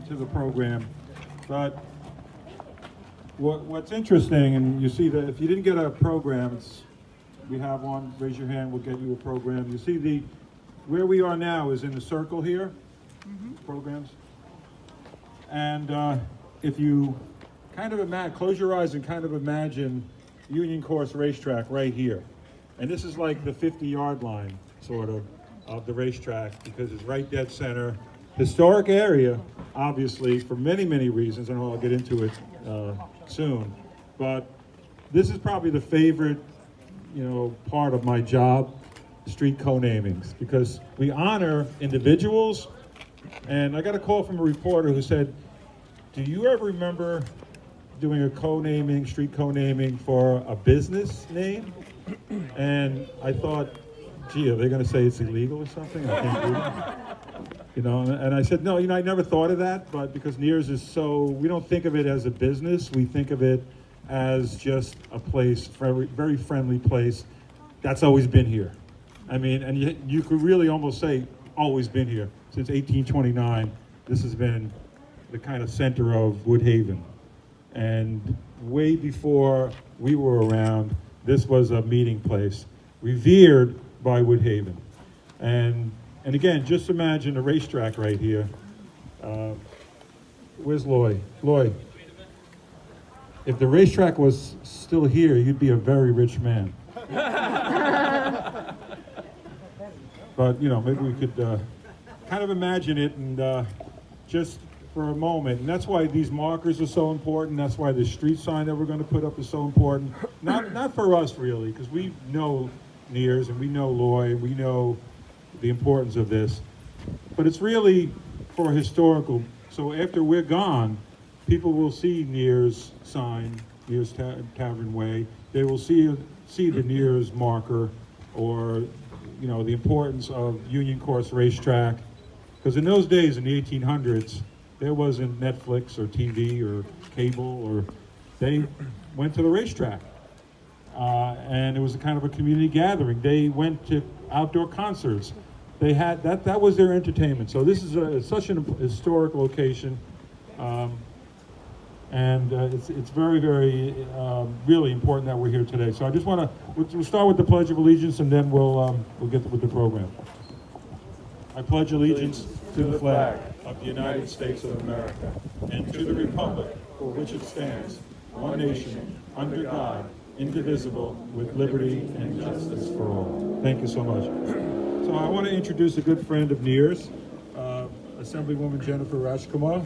to the program. But what's interesting, and you see that if you didn't get a program, we have one, raise your hand, we'll get you a program. You see where we are now is in the circle here, programs. And if you kind of close your eyes and kind of imagine Union Course Racetrack right here. And this is like the 50-yard line, sort of the racetrack, because it's right dead center. Historic area, obviously, for many, many reasons, and I'll get into it soon. But this is probably the favorite, part of my job, street co-namings, because we honor individuals. And I got a call from a reporter who said, do you ever remember doing a co-naming, street co-naming for a business name? And I thought, gee, are they going to say it's illegal or something? I can't do it. And I said, no, I never thought of that, but because Neir's is we don't think of it as a business, we think of it as just a place, very friendly place that's always been here. I mean, and you could really almost say always been here. Since 1829, this has been the kind of center of Woodhaven. And way before we were around, this was a meeting place, revered by Woodhaven. And again, just imagine a racetrack right here. Where's Lloyd? Lloyd, if the racetrack was still here, you'd be a very rich man. But, maybe we could kind of imagine it and just for a moment. And that's why these markers are so important. That's why the street sign that we're going to put up is so important. Not for us, really, because we know Neir's and we know Lloyd, we know the importance of this. But it's really for historical. So after we're gone, people will see Neir's sign, Neir's Tavern Way. They will see the Neir's marker, or the importance of Union Course Racetrack. Because in those days, in the 1800s, there wasn't Netflix or TV or cable, or they went to the racetrack. And it was a kind of a community gathering. They went to outdoor concerts. They had that was their entertainment. So this is such an historic location. And it's very, very, really important that we're here today. So I just want to, we'll start with the Pledge of Allegiance, and then we'll get with the program. I pledge allegiance to the flag of the United States of America and to the republic for which it stands, one nation, under God, indivisible, with liberty and justice for all. Thank you so much. So I want to introduce a good friend of Neir's, Assemblywoman Jennifer Rajkumar,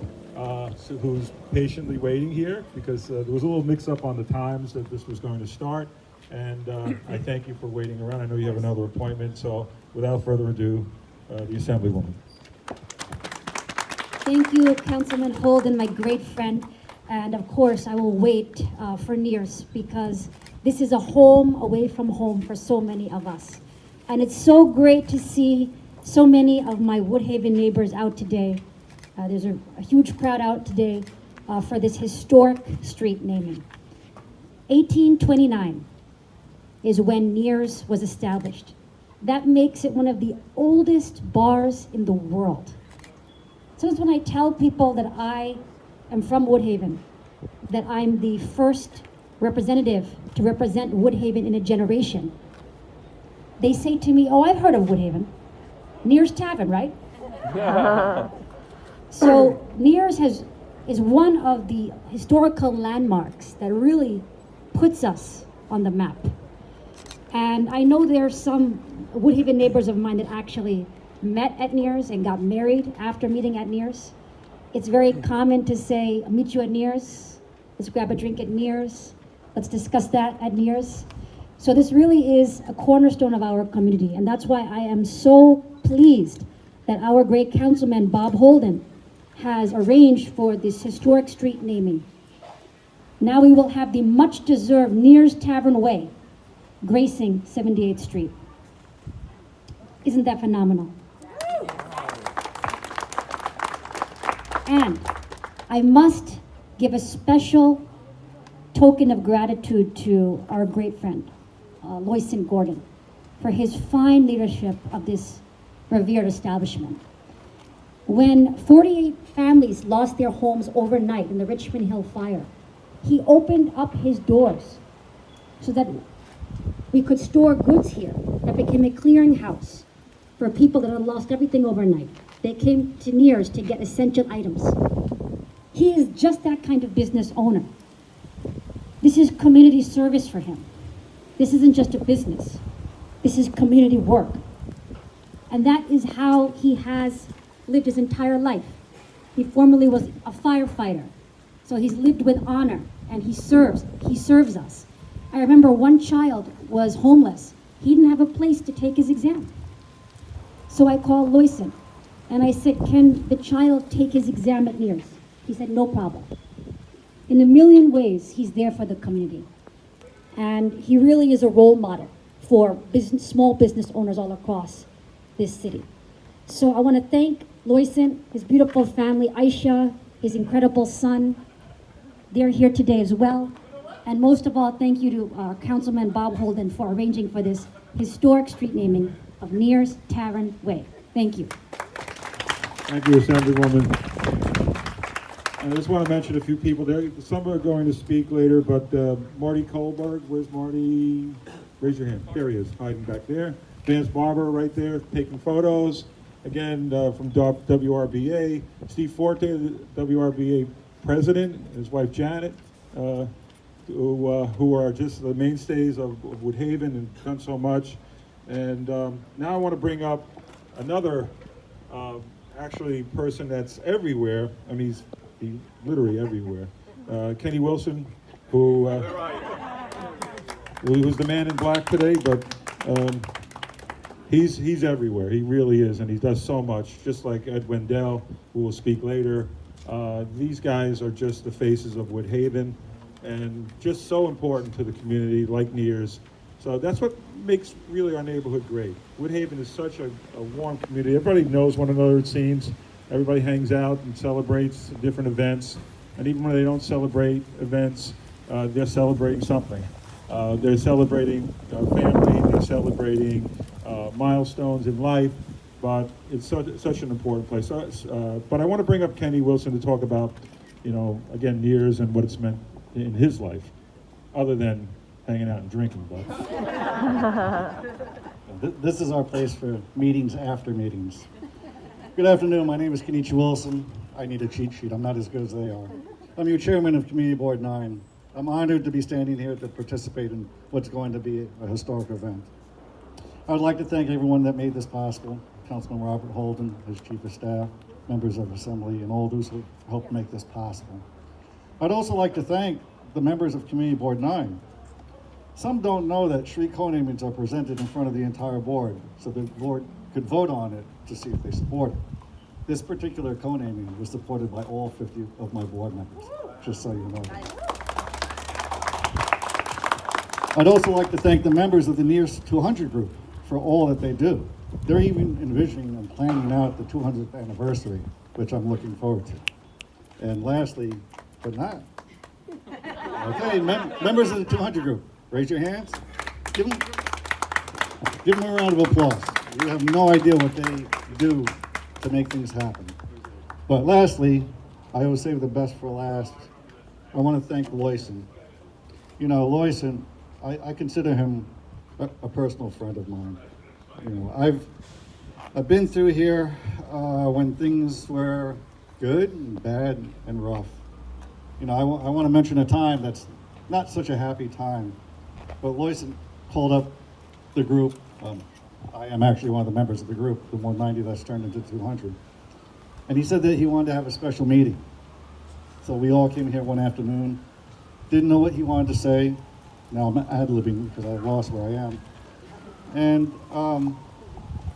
who's patiently waiting here because there was a little mix-up on the times that this was going to start. And I thank you for waiting around. I know you have another appointment, so without further ado, the Assemblywoman. Thank you, Councilman Holden, my great friend. And of course, I will wait for Neir's, because this is a home away from home for so many of us. And it's so great to see so many of my Woodhaven neighbors out today. There's a huge crowd out today for this historic street naming. 1829 is when Neir's was established. That makes it one of the oldest bars in the world. Sometimes when I tell people that I am from Woodhaven, that I'm the first representative to represent Woodhaven in a generation, they say to me, oh, I've heard of Woodhaven. Neir's Tavern, right? So Neir's is one of the historical landmarks that really puts us on the map. And I know there's some Woodhaven neighbors of mine that actually met at Neir's and got married after meeting at Neir's. It's very common to say, I'll meet you at Neir's, let's grab a drink at Neir's, let's discuss that at Neir's. So this really is a cornerstone of our community, and that's why I am so pleased that our great councilman, Bob Holden, has arranged for this historic street naming. Now we will have the much-deserved Neir's Tavern Way gracing 78th Street. Isn't that phenomenal? And I must give a special token of gratitude to our great friend, Loyson Gordon, for his fine leadership of this revered establishment. When 48 families lost their homes overnight in the Richmond Hill fire, he opened up his doors so that we could store goods here. That became a clearinghouse for people that had lost everything overnight. They came to Neir's to get essential items. He is just that kind of business owner. This is community service for him. This isn't just a business. This is community work. And that is how he has lived his entire life. He formerly was a firefighter. So he's lived with honor and he serves us. I remember one child was homeless. He didn't have a place to take his exam. So I called Loyson and I said, can the child take his exam at Neir's? He said, no problem. In a million ways, he's there for the community. And he really is a role model for small business owners all across this city. So I want to thank Loyson, his beautiful family, Aisha, his incredible son. They're here today as well. And most of all, thank you to Councilman Bob Holden for arranging for this historic street naming of Neir's Tavern Way. Thank you. Thank you, Assemblywoman. I just want to mention a few people there. Some are going to speak later, but Marty Kohlberg, where's Marty? Raise your hand. There he is, hiding back there. Vance Barber right there, taking photos. Again, from WRBA. Steve Forte, the WRBA president, his wife Janet, who are just the mainstays of Woodhaven and done so much. And now I want to bring up another actually person that's everywhere. I mean, he's literally everywhere. Kenny Wilson, who's the man in black today, but he's everywhere. He really is, and he does so much. Just like Ed Wendell, who will speak later. These guys are just the faces of Woodhaven, and just so important to the community, like Neir's. So that's what makes really our neighborhood great. Woodhaven is such a warm community. Everybody knows one another, it seems. Everybody hangs out and celebrates different events. And even when they don't celebrate events, they're celebrating something. They're celebrating family, they're celebrating milestones in life, but it's such an important place. But I want to bring up Kenny Wilson to talk about, again, Neir's and what it's meant in his life, other than hanging out and drinking. But this is our place for meetings after meetings. Good afternoon, my name is Kenichi Wilson. I need a cheat sheet, I'm not as good as they are. I'm your chairman of Community Board 9. I'm honored to be standing here to participate in what's going to be a historic event. I would like to thank everyone that made this possible. Councilman Robert Holden, his chief of staff, members of Assembly, and all those who helped make this possible. I'd also like to thank the members of Community Board 9. Some don't know that street co-namings are presented in front of the entire board, so the board could vote on it to see if they support it. This particular co-naming was supported by all 50 of my board members, just so you know. I'd also like to thank the members of the Neir's 200 group for all that they do. They're even envisioning and planning out the 200th anniversary, which I'm looking forward to. And lastly, but not. Okay, members of the 200 group, raise your hands. Give them a round of applause. You have no idea what they do to make things happen. But lastly, I always save the best for last. I want to thank Loyson. Loyson, I consider him a personal friend of mine. I've been through here when things were good and bad and rough. I want to mention a time that's not such a happy time, but Loyson called up the group. I am actually one of the members of the group, the 190 that's turned into 200. And he said that he wanted to have a special meeting. So we all came here one afternoon, didn't know what he wanted to say. Now I'm ad-libbing because I lost where I am. And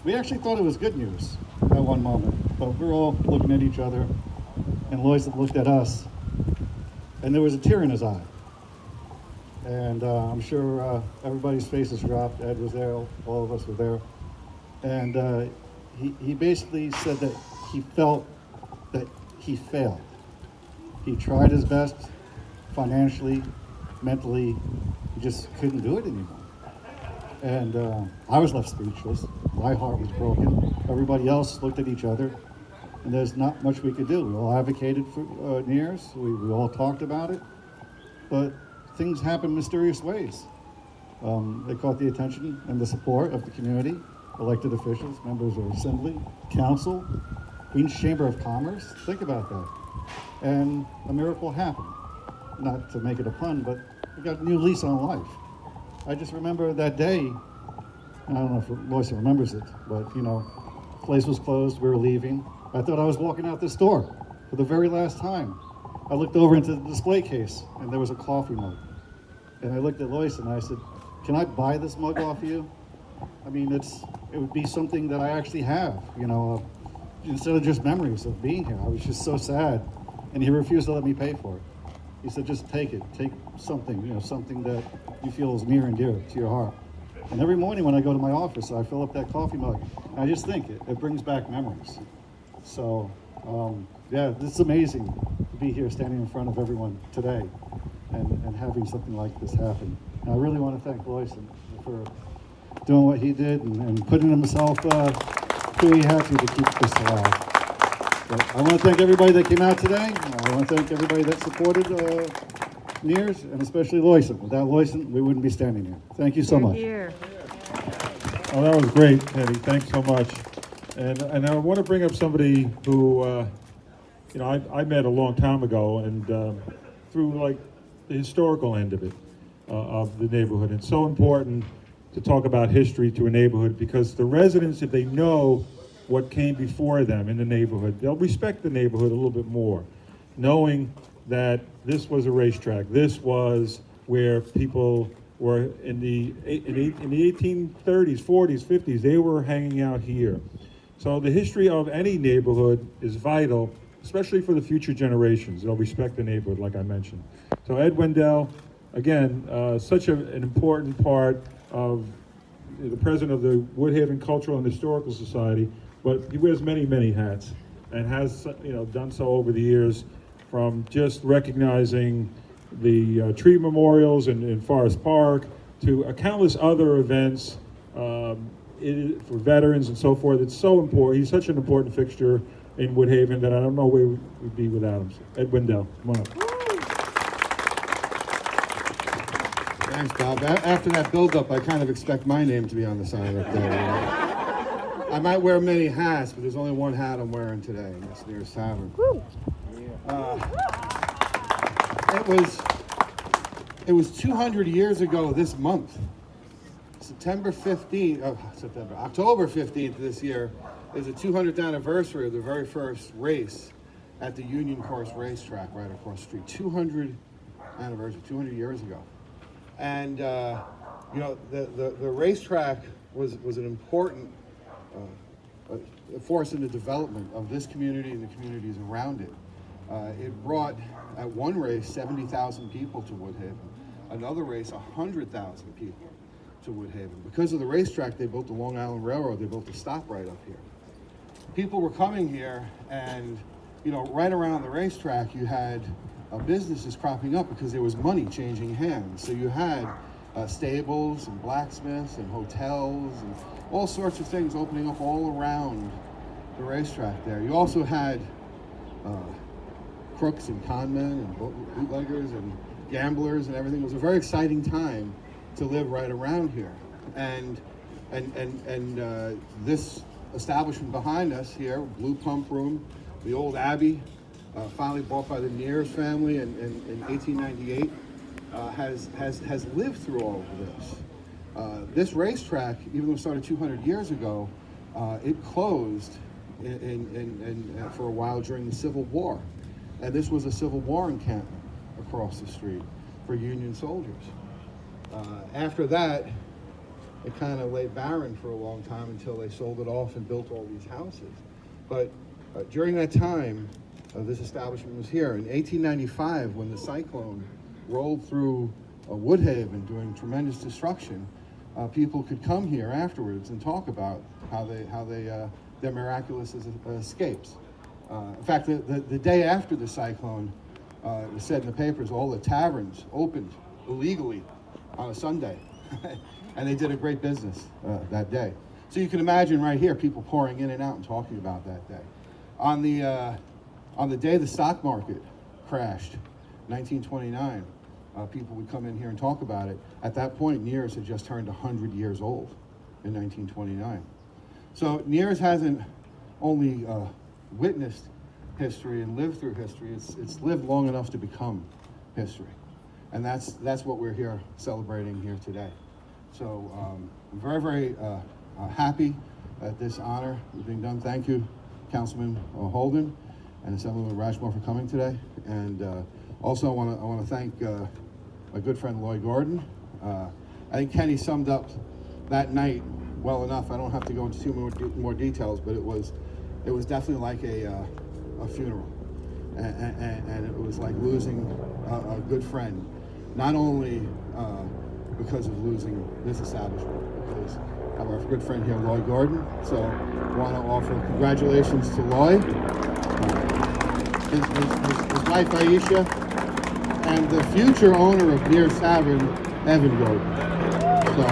we actually thought it was good news at one moment, but we're all looking at each other, and Loyson looked at us, and there was a tear in his eye. And I'm sure everybody's faces dropped. Ed was there, all of us were there. And he basically said that he felt that he failed. He tried his best financially, mentally, he just couldn't do it anymore. And I was left speechless. My heart was broken. Everybody else looked at each other. and there's not much we could do. We all advocated for Neirs. We all talked about it, but things happen mysterious ways. They caught the attention and the support of the community, elected officials, members of assembly, council, Queens Chamber of Commerce. Think about that. And a miracle happened. Not to make it a pun, but we got a new lease on life. I just remember that day, I don't know if Lois remembers it, but place was closed, we were leaving. I thought I was walking out this door for the very last time. I looked over into the display case and there was a coffee mug. And I looked at Lois and I said, can I buy this mug off you? I mean, it would be something that I actually have, instead of just memories of being here. I was just so sad. And he refused to let me pay for it. He said, just take it. Take something, something that you feel is near and dear to your heart. And every morning when I go to my office, I fill up that coffee mug. And I just think it brings back memories. So, yeah, this is amazing to be here standing in front of everyone today and having something like this happen. And I really want to thank Loyson for doing what he did and putting himself who he had to keep this alive. But I want to thank everybody that came out today. I want to thank everybody that supported Neirs, and especially Loyson. Without Loyson, we wouldn't be standing here. Thank you so much. Here. Oh, that was great, Teddy. Thanks so much. And I want to bring up somebody who, I met a long time ago, and through like the historical end of it, of the neighborhood. It's so important to talk about history to a neighborhood because the residents, if they know what came before them in the neighborhood, they'll respect the neighborhood a little bit more, knowing that this was a racetrack. This was where people were in the 1830s, 40s, 50s, they were hanging out here. So the history of any neighborhood is vital, especially for the future generations. They'll respect the neighborhood, like I mentioned. So Ed Wendell, again, such an important part of the president of the Woodhaven Cultural and Historical Society, but he wears many, many hats and has done so over the years, from just recognizing the tree memorials in Forest Park to countless other events for veterans and so forth. It's so important. He's such an important fixture in Woodhaven that I don't know where we'd be without him. So Ed Wendell, come on up. Thanks, Bob. After that build-up, I kind of expect my name to be on the sign up there. I might wear many hats, but there's only one hat I'm wearing today, and that's Neir's Tavern. It was 200 years ago this month. October 15th this year is the 200th anniversary of the very first race at the Union Course racetrack right across the street. 200 anniversary, 200 years ago. And the racetrack was an important force in the development of this community and the communities around it. It brought, at one race, 70,000 people to Woodhaven. Another race, 100,000 people to Woodhaven. Because of the racetrack, they built the Long Island Railroad. They built a stop right up here. People were coming here, and right around the racetrack, you had businesses cropping up because there was money changing hands. So you had stables and blacksmiths and hotels and all sorts of things opening up all around the racetrack there. You also had crooks and conmen and bootleggers and gamblers and everything. It was a very exciting time to live right around here. And this establishment behind us here, Blue Pump Room, the old Abbey, finally bought by the Neir's family in 1898, has lived through all of this. This racetrack, even though it started 200 years ago, it closed for a while during the Civil War. And this was a Civil War encampment across the street for Union soldiers. After that, it kind of lay barren for a long time until they sold it off and built all these houses. But during that time, this establishment was here. In 1895, when the cyclone rolled through Woodhaven doing tremendous destruction, people could come here afterwards and talk about how their miraculous escapes. In fact, the day after the cyclone, it was said in the papers, all the taverns opened illegally on a Sunday. And they did a great business that day. So you can imagine right here, people pouring in and out and talking about that day. On the day the stock market crashed, 1929, people would come in here and talk about it. At that point, Neir's had just turned 100 years old in 1929. So Neir's hasn't only witnessed history and lived through history, it's lived long enough to become history. And that's what we're here celebrating here today. So I'm very, very happy that this honor is being done. Thank you, Councilman Holden and Assemblyman Rashmore for coming today. And also I want to thank my good friend Lloyd Gordon. I think Kenny summed up that night well enough. I don't have to go into too more details, but it was definitely like a funeral, and it was like losing a good friend, not only because of losing this establishment, because I have our good friend here, Lloyd Gordon. So I want to offer congratulations to Lloyd, his wife Aisha, and the future owner of Neir Tavern, Evan Gordon. So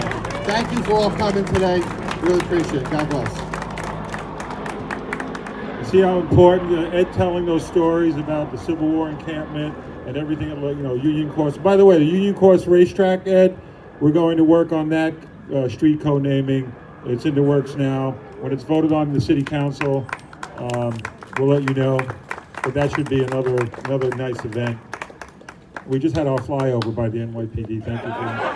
thank you for all coming today. Really appreciate it. God bless. See how important Ed telling those stories about the Civil War encampment and everything, Union Course. By the way, the Union Course racetrack, Ed, we're going to work on that street code naming. It's in the works now. When it's voted on in the city council, we'll let you know. But that should be another nice event. We just had our flyover by the NYPD. Thank you for that.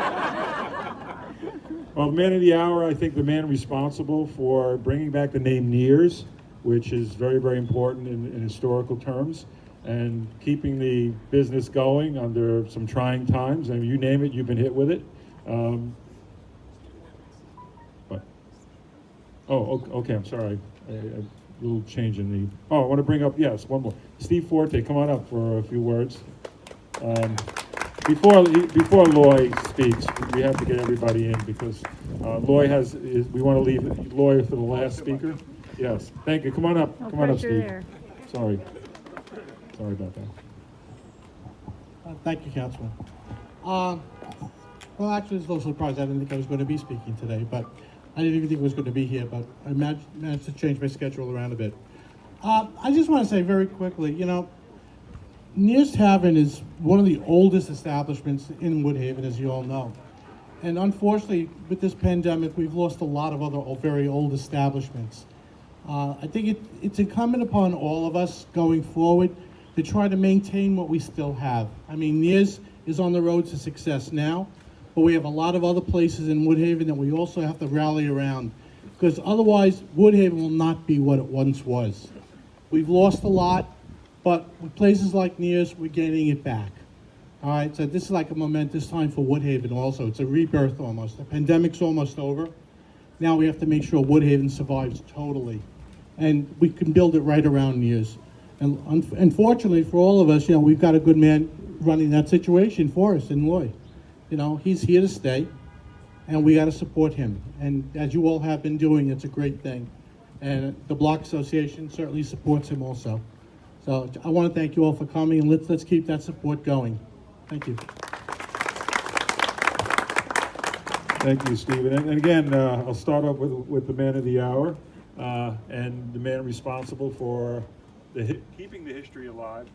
Well, man of the hour, I think the man responsible for bringing back the name Neir's, which is very, very important in historical terms, and keeping the business going under some trying times. I mean, you name it, you've been hit with it. Okay, I'm sorry. A little change in the, I want to bring up, yes, one more. Steve Forte, come on up for a few words. Before Loy speaks, we have to get everybody in because Loy we want to leave Loy for the last speaker. Yes, thank you. Come on up. Come on up, Steve. There. Sorry about that. Thank you, Councilman. Well, actually, it's no surprise. I didn't think I was going to be speaking today, but I didn't even think I was going to be here, but I managed to change my schedule around a bit. I just want to say very quickly, Neir's Tavern is one of the oldest establishments in Woodhaven, as you all know. And unfortunately, with this pandemic, we've lost a lot of other very old establishments. I think it's incumbent upon all of us going forward to try to maintain what we still have. I mean, Neir's is on the road to success now, but we have a lot of other places in Woodhaven that we also have to rally around, because otherwise Woodhaven will not be what it once was. We've lost a lot, but with places like Neir's, we're gaining it back. All right, so this is like a momentous time for Woodhaven also. It's a rebirth almost. The pandemic's almost over. Now we have to make sure Woodhaven survives totally. And we can build it right around Neir's. And unfortunately for all of us, we've got a good man running that situation for us in Loy. He's here to stay, and we got to support him. And as you all have been doing, it's a great thing. And the Block Association certainly supports him also. So I want to thank you all for coming, and let's keep that support going. Thank you. Thank you, Stephen. And again, I'll start off with the man of the hour and the man responsible for keeping the history alive.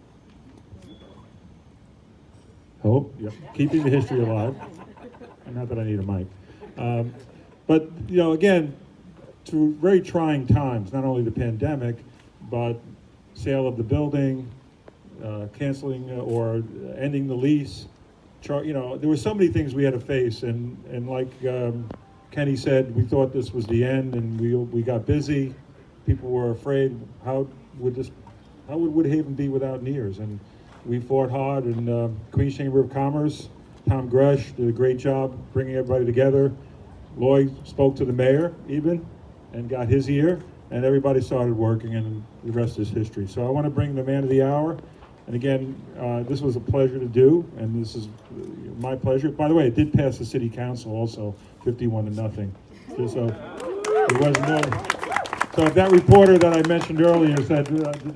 Hello? Yep. Keeping the history alive. Not that I need a mic. But, again, through very trying times, not only the pandemic, but sale of the building, canceling or ending the lease. There were so many things we had to face, and like Kenny said, we thought this was the end, and we got busy. People were afraid, how would Woodhaven be without Neir's? And we fought hard, and Queens Chamber of Commerce, Tom Gresh did a great job bringing everybody together. Lloyd spoke to the mayor even and got his ear, and everybody started working, and the rest is history. So I want to bring the man of the hour. And again, this was a pleasure to do, and this is my pleasure. By the way, it did pass the city council also, 51-0. So it wasn't no. So if that reporter that I mentioned earlier said,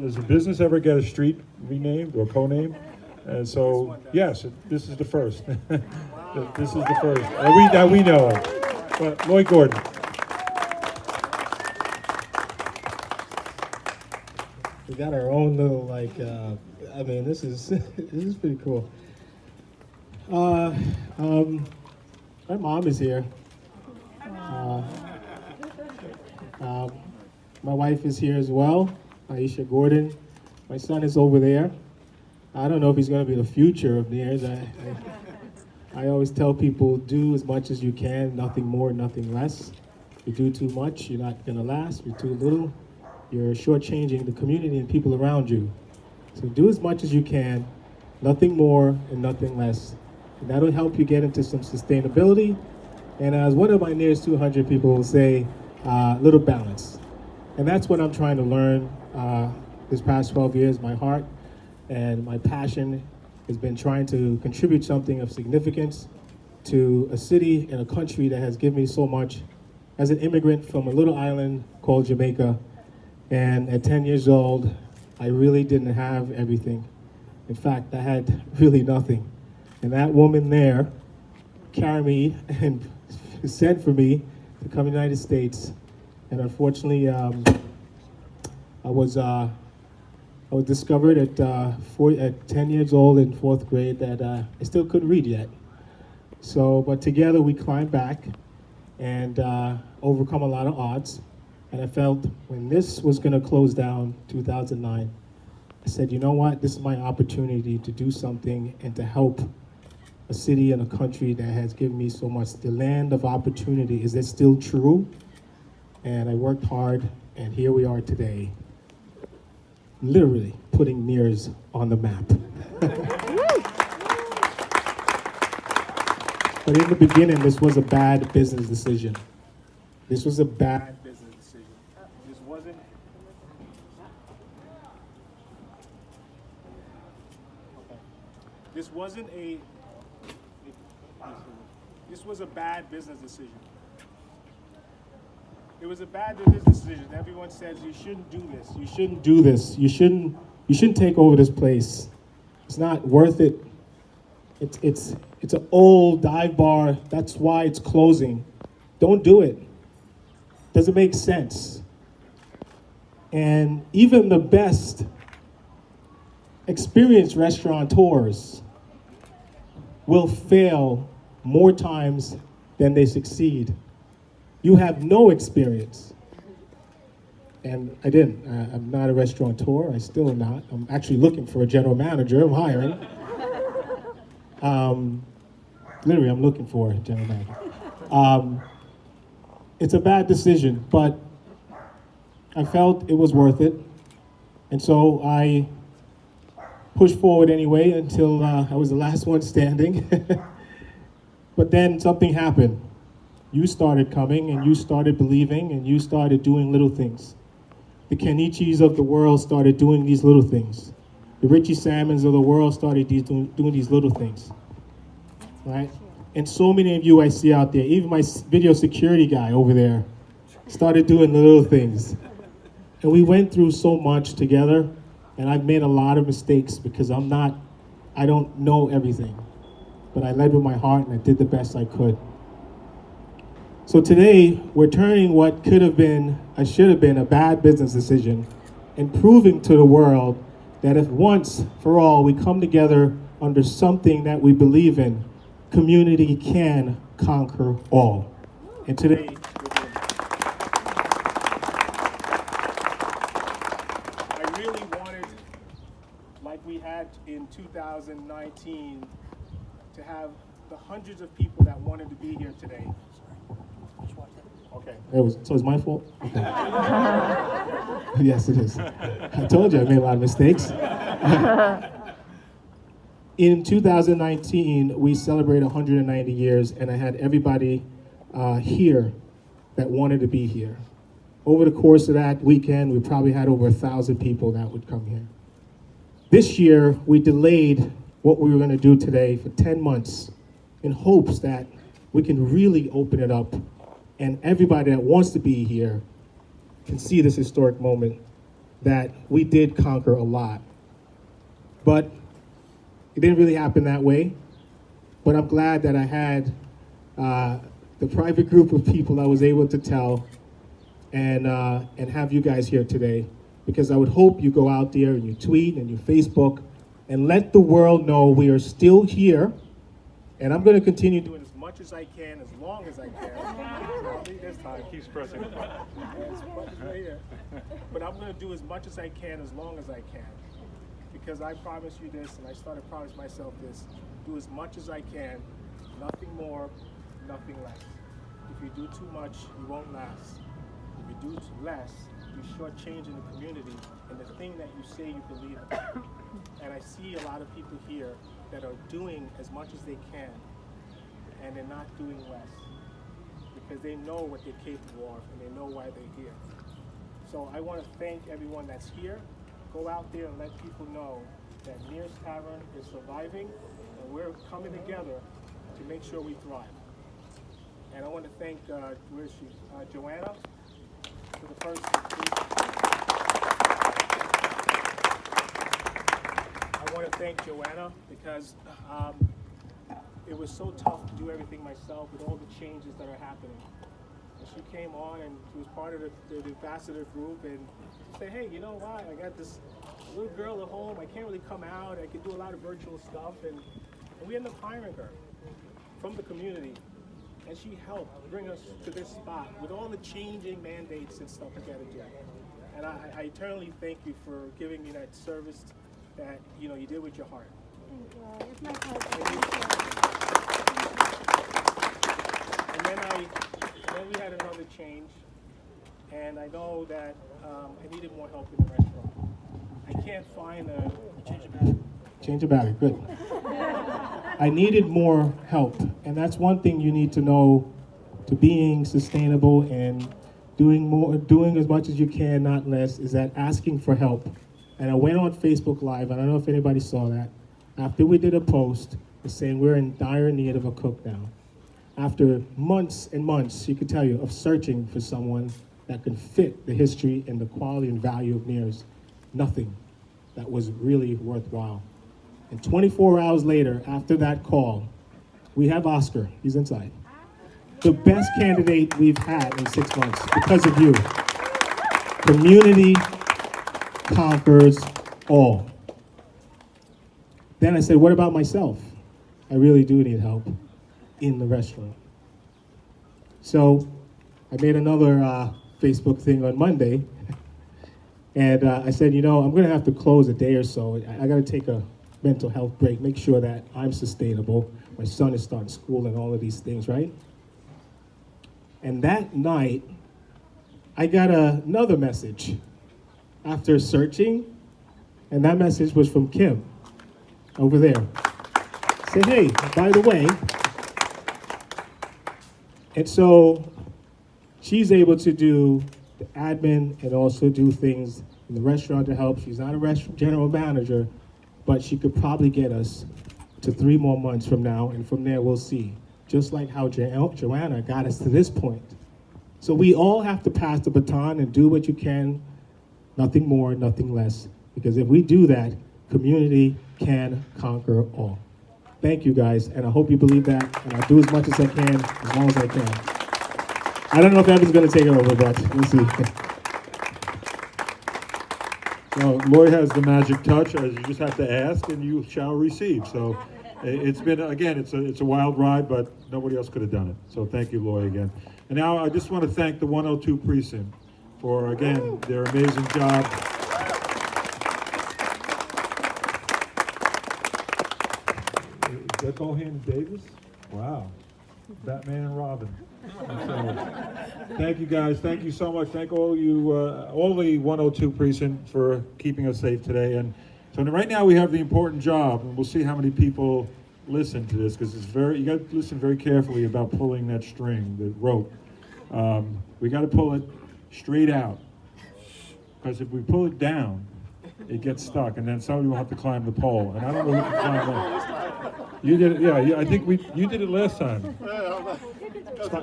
does a business ever get a street renamed or co-named? And so, yes, this is the first. This is the first. And we know it. But Lloyd Gordon. We got our own little I mean, this is this is pretty cool. Uh, um, my mom is here. Uh, um, my wife is here as well, Aisha Gordon. My son is over there. I don't know if he's going to be the future of Neir's. I always tell people, do as much as you can, nothing more, nothing less. If you do too much, you're not going to last. If you're too little, you're shortchanging the community and people around you. So do as much as you can, nothing more and nothing less. And that'll help you get into some sustainability. And as one of my Neir's 200 people will say, little balance. And that's what I'm trying to learn this past 12 years. My heart and my passion has been trying to contribute something of significance to a city and a country that has given me so much. As an immigrant from a little island called Jamaica, and at 10 years old, I really didn't have everything. In fact, I had really nothing. And that woman there carried me and sent for me to come to the United States. And unfortunately, I was discovered at 10 years old in 4th grade that I still couldn't read yet. So, but together we climbed back and overcome a lot of odds. And I felt when this was gonna close down, 2009, I said, you know what, this is my opportunity to do something and to help a city and a country that has given me so much. The land of opportunity, is that still true? And I worked hard, and here we are today, literally putting Neir's on the map. But in the beginning, this was a bad business decision. This was a bad business decision. This wasn't. Okay. This wasn't a. This was a bad business decision. It was a bad business decision. Everyone says you shouldn't do this. You shouldn't do this. You shouldn't take over this place. It's not worth it. It's an old dive bar. That's why it's closing. Don't do it. Doesn't make sense. And even the best experienced restaurateurs will fail more times than they succeed. You have no experience. And I didn't. I'm not a restaurateur. I still am not. I'm actually looking for a general manager. I'm hiring. Literally, I'm looking for a general manager. It's a bad decision, but I felt it was worth it. And so I pushed forward anyway until I was the last one standing. But then something happened. You started coming, and you started believing, and you started doing little things. The Kenichis of the world started doing these little things. The Richie Salmons of the world started doing these little things, right? And so many of you I see out there, even my video security guy over there, started doing the little things. And we went through so much together, and I've made a lot of mistakes because I don't know everything. But I led with my heart, and I did the best I could. So today, we're turning what should have been a bad business decision and proving to the world that if once for all we come together under something that we believe in, community can conquer all. And today, I really wanted, like we had in 2019, to have the hundreds of people that wanted to be here today. Okay. So it's my fault? Okay. Yes, it is. I told you I made a lot of mistakes. In 2019, we celebrated 190 years, and I had everybody here that wanted to be here. Over the course of that weekend, we probably had over 1,000 people that would come here. This year, we delayed what we were going to do today for 10 months in hopes that we can really open it up and everybody that wants to be here can see this historic moment that we did conquer a lot. But it didn't really happen that way. But I'm glad that I had the private group of people I was able to tell and have you guys here today. because I would hope you go out there and you tweet and you Facebook and let the world know we are still here. And I'm going to continue doing as much as I can, as long as I can. I'll leave this time. Keeps pressing the button. As much as I can. But I'm going to do as much as I can, as long as I can. Because I promise you this, and I started to promise myself this, do as much as I can, nothing more, nothing less. If you do too much, you won't last. If you do too less, you're shortchanging the community and the thing that you say you believe in. And I see a lot of people here that are doing as much as they can, and they're not doing less. Because they know what they're capable of, and they know why they're here. So I want to thank everyone that's here. Go out there and let people know that Neir's Tavern is surviving, and we're coming together to make sure we thrive. And I want to thank, where is she? Joanna, for the first. I want to thank Joanna because it was so tough to do everything myself with all the changes that are happening. And she came on and she was part of the ambassador group, and she said, hey, you know what? I got this little girl at home. I can't really come out. I can do a lot of virtual stuff. And we ended up hiring her from the community. And she helped bring us to this spot with all the changing mandates and stuff we got to do. And I eternally thank you for giving me that service that you did with your heart. Thank you. It's my pleasure. And then we had another change, and I know that I needed more help in the restaurant. I can't find a change of battery. Change of battery, good. I needed more help, and that's one thing you need to know to being sustainable and doing as much as you can, not less, is that asking for help. And I went on Facebook Live, and I don't know if anybody saw that. After we did a post saying we're in dire need of a cook now. After months and months, she could tell you, of searching for someone that could fit the history and the quality and value of Neir's, nothing that was really worthwhile. And 24 hours later, after that call, we have Oscar. He's inside. The best candidate we've had in 6 months because of you. Community conquers all. Then I said, what about myself? I really do need help in the restaurant. So I made another Facebook thing on Monday. And I said, I'm going to have to close a day or so. I got to take a mental health break, make sure that I'm sustainable. My son is starting school and all of these things, right? And that night, I got another message after searching, and that message was from Kim over there. Said, hey, by the way, and so she's able to do the admin and also do things in the restaurant to help. She's not a restaurant general manager, but she could probably get us to 3 more months from now, and from there we'll see. Just like how Joanna got us to this point. So we all have to pass the baton and do what you can, nothing more, nothing less. Because if we do that, community can conquer all. Thank you guys, and I hope you believe that, and I'll do as much as I can, as long as I can. I don't know if Evan's gonna take it over, but we'll see. So Lloyd has the magic touch, as you just have to ask and you shall receive. So it's been, again, it's a wild ride, but nobody else could have done it. So thank you, Lloyd, again. And now I just want to thank the 102 Precinct for, again, their amazing job. Is that Bohan Davis? Wow. Batman and Robin. So, thank you guys. Thank you so much. Thank all you, all the 102 Precinct for keeping us safe today. And so right now we have the important job, and we'll see how many people listen to this, because you got to listen very carefully about pulling that string, the rope. We got to pull it straight out, because if we pull it down, it gets stuck, and then somebody will have to climb the pole. And I don't know who can climb that. You did it, yeah. I think you did it last time.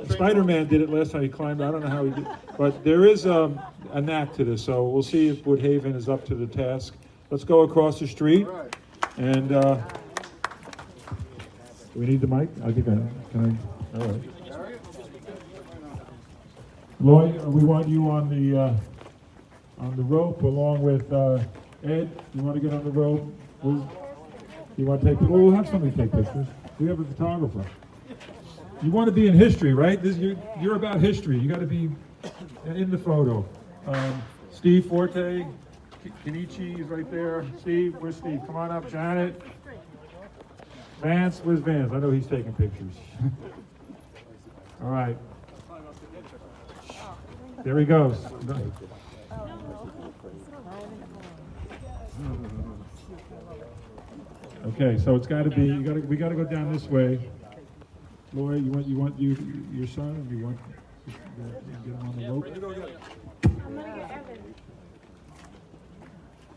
Spider-Man did it last time. He climbed. I don't know how he did, but there is a knack to this. So we'll see if Woodhaven is up to the task. Let's go across the street, and do we need the mic? I think can I? All right. Lloyd, we want you on the on the rope along with Ed. You want to get on the rope? You want to take? Well, we'll have somebody take pictures. We have a photographer. You want to be in history, right? You're about history. You got to be in the photo. Steve Forte, Kenichi is right there. Steve, where's Steve? Come on up, Janet. Vance, where's Vance? I know he's taking pictures. All right. There he goes. Okay, so it's got to be. We got to go down this way. Lloyd, you want your son? Or you want get him on the rope? I'm gonna get Evan.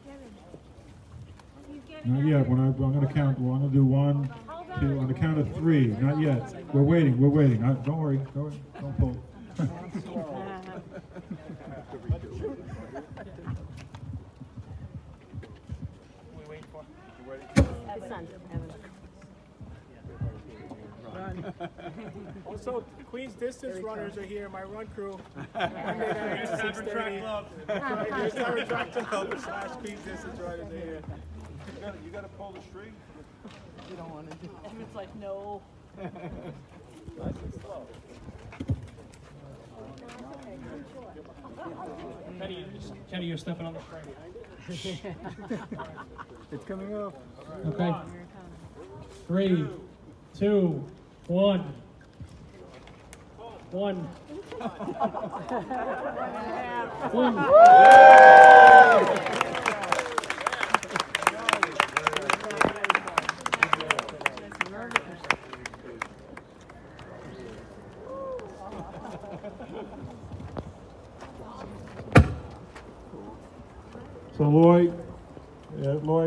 Kevin. He's getting Not yet. I'm going to count. Well, I'm going to do 1, 2. On the count of 3. Not yet. We're waiting. Don't worry. Don't pull. His son, Evan. Also, Queens distance runners are here. My run crew. Monday night, 6:30. There's Tavern Track Club / Queens distance runners are here. You got to pull the string. Evan's like, no. Kenny, you're stepping on the string. It's coming up. Okay. 3, 2, 1. 1. 1. So Lloyd,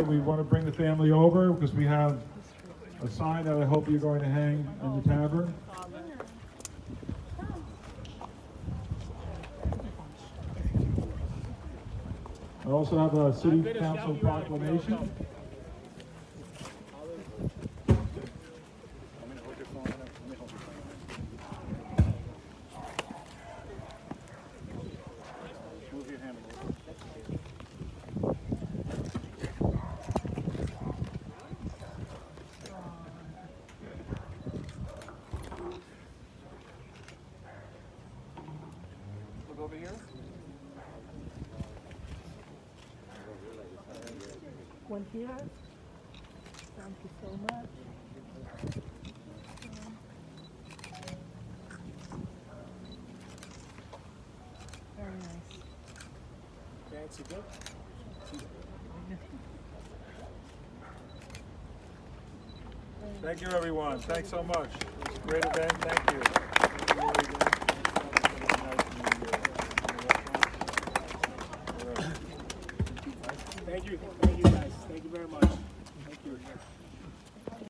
we want to bring the family over because we have a sign that I hope you're going to hang in the tavern. I also have a city council proclamation. Over here. One here. Thank you so much. Very nice. Fancy good. Thank you, everyone. Thanks so much. It was a great event. Thank you. Thank you guys. Thank you very much. Thank you.